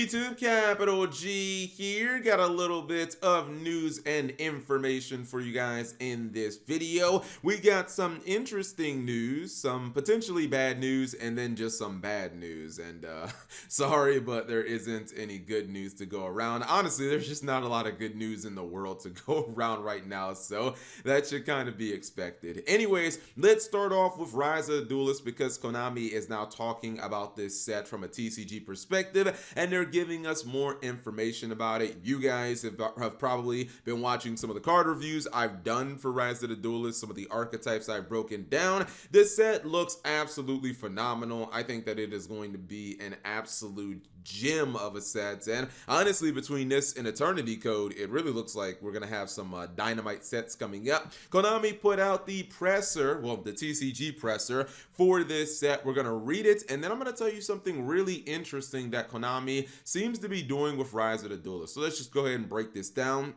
YouTube, capital G here. Got a little bit of news and information for you guys in this video. We got some interesting news, some potentially bad news, and then just some bad news. And sorry, but there isn't any good news to go around. Honestly, there's just not a lot of good news in the world to go around right now, so that should kind of be expected. Anyways, let's start off with Rise of the Duelist, because Konami is now talking about this set from a TCG perspective, and they're giving us more information about it. You guys have probably been watching some of the card reviews I've done for Rise of the Duelist, some of the archetypes I've broken down. This set looks absolutely phenomenal. I think that it is going to be an absolute gem of a set, and honestly, between this and Eternity Code, it really looks like we're gonna have some dynamite sets coming up. Konami put out the presser, well, the TCG presser for this set. We're gonna read it, and then I'm gonna tell you something really interesting that Konami seems to be doing with Rise of the Duelist. So let's just go ahead and break this down.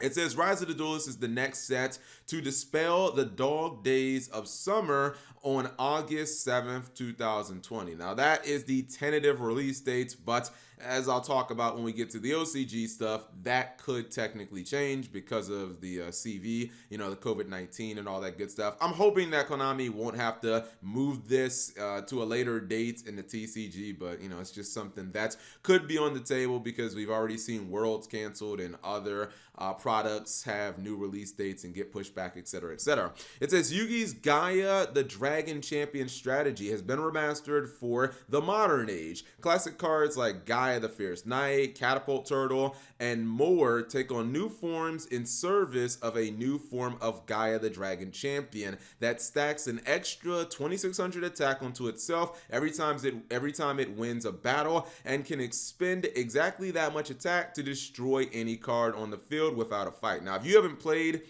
It says Rise of the Duelist is the next set to dispel the dog days of summer on August 7th, 2020. Now that is the tentative release date, but as I'll talk about when we get to the OCG stuff, that could technically change because of the CV, you know, the COVID-19 and all that good stuff. I'm hoping that Konami won't have to move this to a later date in the TCG, but you know, it's just something that could be on the table because we've already seen Worlds canceled and other products have new release dates and get pushed back, etc., etc. It says Yugi's Gaia, the Dragon Champion strategy has been remastered for the modern age. Classic cards like Gaia the Fierce Knight, Catapult Turtle, and more take on new forms in service of a new form of Gaia the Dragon Champion that stacks an extra 2600 attack onto itself every time it wins a battle, and can expend exactly that much attack to destroy any card on the field without a fight. Now, if you haven't played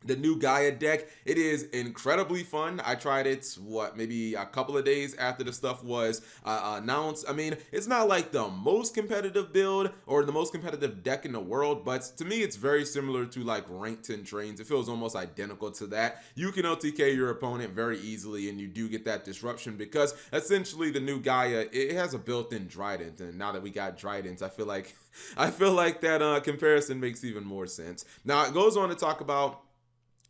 the new Gaia deck, it is incredibly fun. I tried it, maybe a couple of days after the stuff was announced. I mean, it's not like the most competitive build or the most competitive deck in the world, but to me, it's very similar to like Rank 10 Trains. It feels almost identical to that. You can OTK your opponent very easily, and you do get that disruption because essentially the new Gaia, it has a built-in Trident, and now that we got Tridents, I feel like that comparison makes even more sense. Now, it goes on to talk about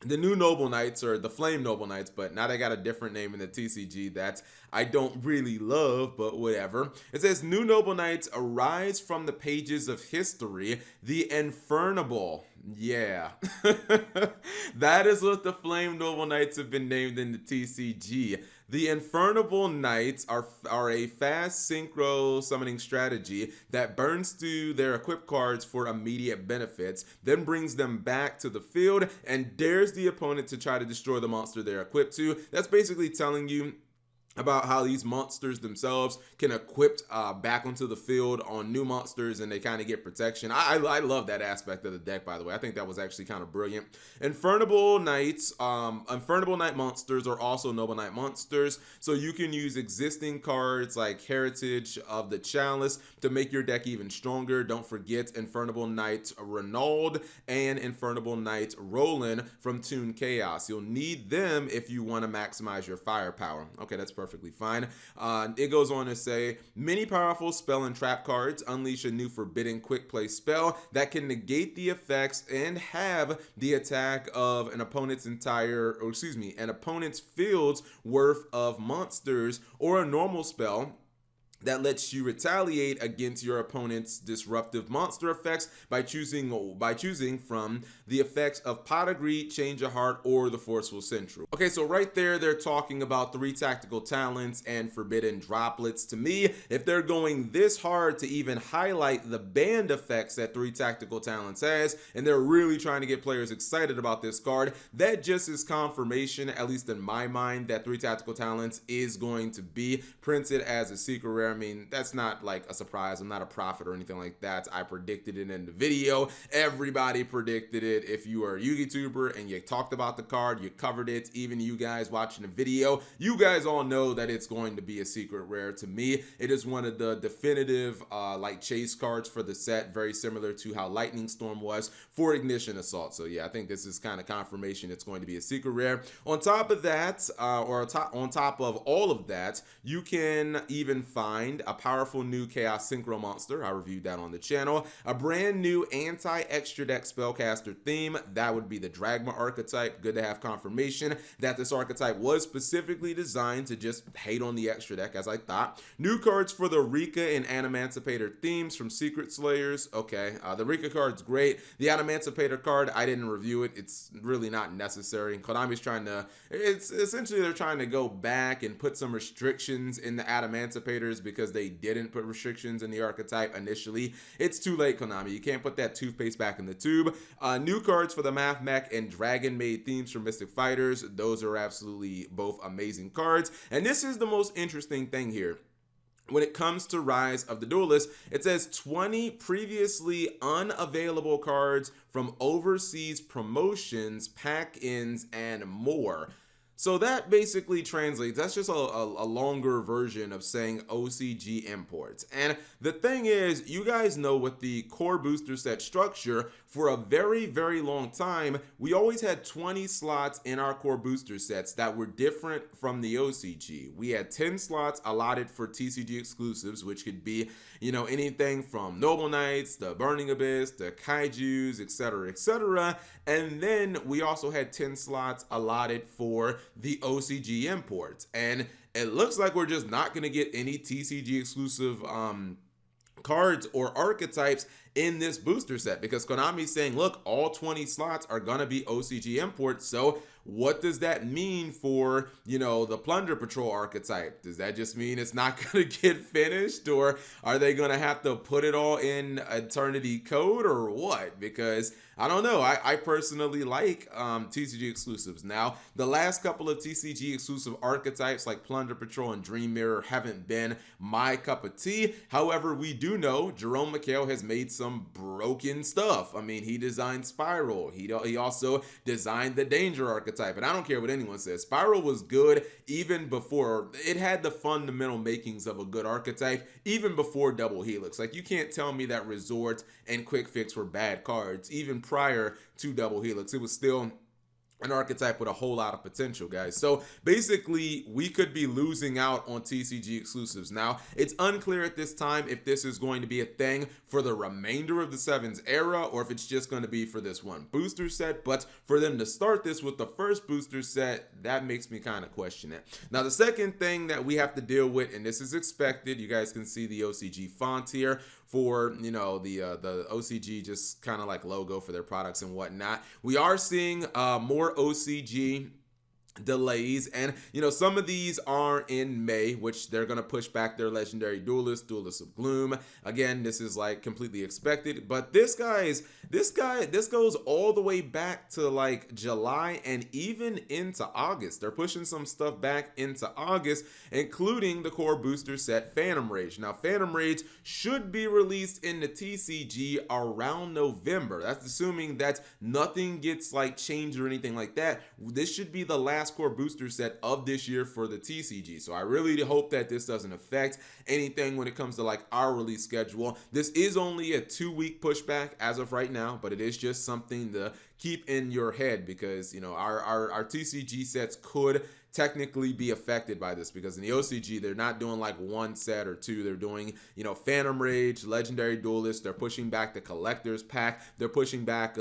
the new Noble Knights, or the Flame Noble Knights, but now they got a different name in the TCG that I don't really love, but whatever. It says new Noble Knights arise from the pages of history, the Infernable. Yeah, that is what the Flame Noble Knights have been named in the TCG. The Infernable Knights are a fast synchro summoning strategy that burns through their equipped cards for immediate benefits, then brings them back to the field and dares the opponent to try to destroy the monster they're equipped to. That's basically telling you about how these monsters themselves can equip back onto the field on new monsters, and they kind of get protection. I love that aspect of the deck, by the way. I think that was actually kind of brilliant. Infernable Knights, Infernable Knight monsters are also Noble Knight monsters, so you can use existing cards like Heritage of the Chalice to make your deck even stronger. Don't forget Infernable Knight Renaud and Infernable Knight Roland from Toon Chaos. You'll need them if you want to maximize your firepower. Okay, that's perfectly fine. It goes on to say, many powerful spell and trap cards unleash a new forbidden quick play spell that can negate the effects and have the attack of an opponent's an opponent's field's worth of monsters, or a normal spell that lets you retaliate against your opponent's disruptive monster effects by choosing from the effects of Pot of Greed, Change of Heart, or the Forceful Central. Okay, so right there, they're talking about 3 tactical talents and forbidden droplets. To me, if they're going this hard to even highlight the banned effects that 3 tactical talents has, and they're really trying to get players excited about this card, that just is confirmation, at least in my mind, that 3 tactical talents is going to be printed as a secret rare. I mean, that's not like a surprise. I'm not a prophet or anything like that. I predicted it in the video. Everybody predicted it. If you are a YouTuber and you talked about the card, you covered it. Even you guys watching the video, you guys all know that it's going to be a secret rare. To me, it is one of the definitive like chase cards for the set, very similar to how Lightning Storm was for Ignition Assault. So yeah, I think this is kind of confirmation it's going to be a secret rare. On top of that, on top of all of that, you can even find mind, a powerful new Chaos Synchro monster. I reviewed that on the channel. A brand new anti-extra deck spellcaster theme. That would be the Dragma archetype. Good to have confirmation that this archetype was specifically designed to just hate on the extra deck, as I thought. New cards for the Rika and Animancipator themes from Secret Slayers. Okay, the Rika card's great. The Animancipator card, I didn't review it. It's really not necessary. Konami's trying to, it's essentially they're trying to go back and put some restrictions in the Animancipators because they didn't put restrictions in the archetype initially. It's too late, Konami. You can't put that toothpaste back in the tube. New cards for the Math Mech and Dragon Maid themes from Mystic Fighters. Those are absolutely both amazing cards. And this is the most interesting thing here. When it comes to Rise of the Duelist, it says 20 previously unavailable cards from overseas promotions, pack-ins, and more. So that basically translates, that's just a longer version of saying OCG imports. And the thing is, you guys know with the core booster set structure, for a very, very long time, we always had 20 slots in our core booster sets that were different from the OCG. We had 10 slots allotted for TCG exclusives, which could be, you know, anything from Noble Knights, the Burning Abyss, the Kaijus, etc., etc. And then we also had 10 slots allotted for the OCG imports. And it looks like we're just not going to get any TCG exclusive cards or archetypes in this booster set because Konami's saying, look, all 20 slots are going to be OCG imports. So what does that mean for, you know, the Plunder Patrol archetype? Does that just mean it's not going to get finished, or are they going to have to put it all in Eternity Code, or what? Because I don't know. I personally like TCG exclusives. Now, the last couple of TCG exclusive archetypes like Plunder Patrol and Dream Mirror haven't been my cup of tea. However, we do know Jerome McHale has made some broken stuff. I mean, he designed Spiral. He also designed the Danger archetype. And I don't care what anyone says. Spiral was good even before. It had the fundamental makings of a good archetype even before Double Helix. Like, you can't tell me that Resort and Quick Fix were bad cards. Even prior to Double Helix, it was still an archetype with a whole lot of potential, guys. So basically, we could be losing out on TCG exclusives. Now, it's unclear at this time if this is going to be a thing for the remainder of the Sevens era or if it's just going to be for this one booster set. But for them to start this with the first booster set, that makes me kind of question it. Now, the second thing that we have to deal with, and this is expected, you guys can see the OCG font here for, you know, the OCG just kind of like logo for their products and whatnot. We are seeing more OCG delays, and you know, some of these are in May, which they're gonna push back their legendary Duelist of Gloom. Again, this is like completely expected, but this goes all the way back to like July and even into August. They're pushing some stuff back into August, including the core booster set Phantom Rage. Now, Phantom Rage should be released in the TCG around November. That's assuming that nothing gets like changed or anything like that. This should be the last core booster set of this year for the TCG. So I really hope that this doesn't affect anything when it comes to like our release schedule. This is only a 2-week pushback as of right now, but it is just something to keep in your head because, you know, our TCG sets could technically be affected by this because in the OCG, they're not doing like one set or two. They're doing, you know, Phantom Rage, Legendary Duelist. They're pushing back the Collector's Pack. They're pushing back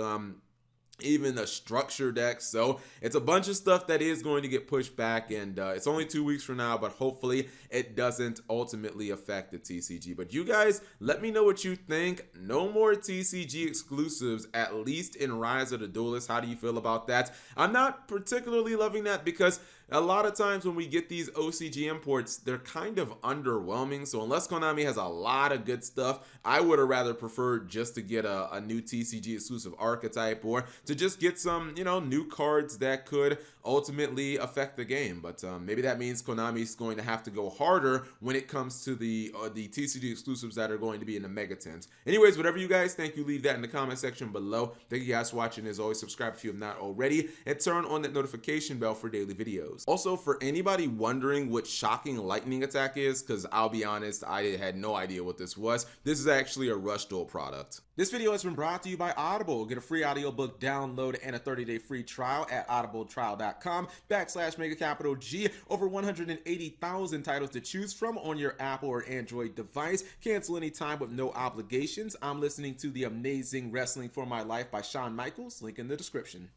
even the structure deck. So it's a bunch of stuff that is going to get pushed back, and it's only 2 weeks from now, but hopefully it doesn't ultimately affect the TCG. But you guys, let me know what you think. No more TCG exclusives, at least in Rise of the Duelist. How do you feel about that? I'm not particularly loving that because a lot of times when we get these OCG imports, they're kind of underwhelming. So unless Konami has a lot of good stuff, I would have rather preferred just to get a new TCG exclusive archetype or to just get some, you know, new cards that could ultimately affect the game. But maybe that means Konami's going to have to go harder when it comes to the TCG exclusives that are going to be in the Mega Tens. Anyways, whatever you guys think, you leave that in the comment section below. Thank you guys for watching. As always, subscribe if you have not already, and turn on that notification bell for daily videos. those. Also, for anybody wondering what Shocking Lightning Attack is, because I'll be honest, I had no idea what this was, this is actually a Rush Duel product. This video has been brought to you by Audible. Get a free audiobook download and a 30-day free trial at audibletrial.com/MegaCapitalG. Over 180,000 titles to choose from on your Apple or Android device. Cancel anytime with no obligations. I'm listening to The Amazing Wrestling for My Life by Shawn Michaels. Link in the description.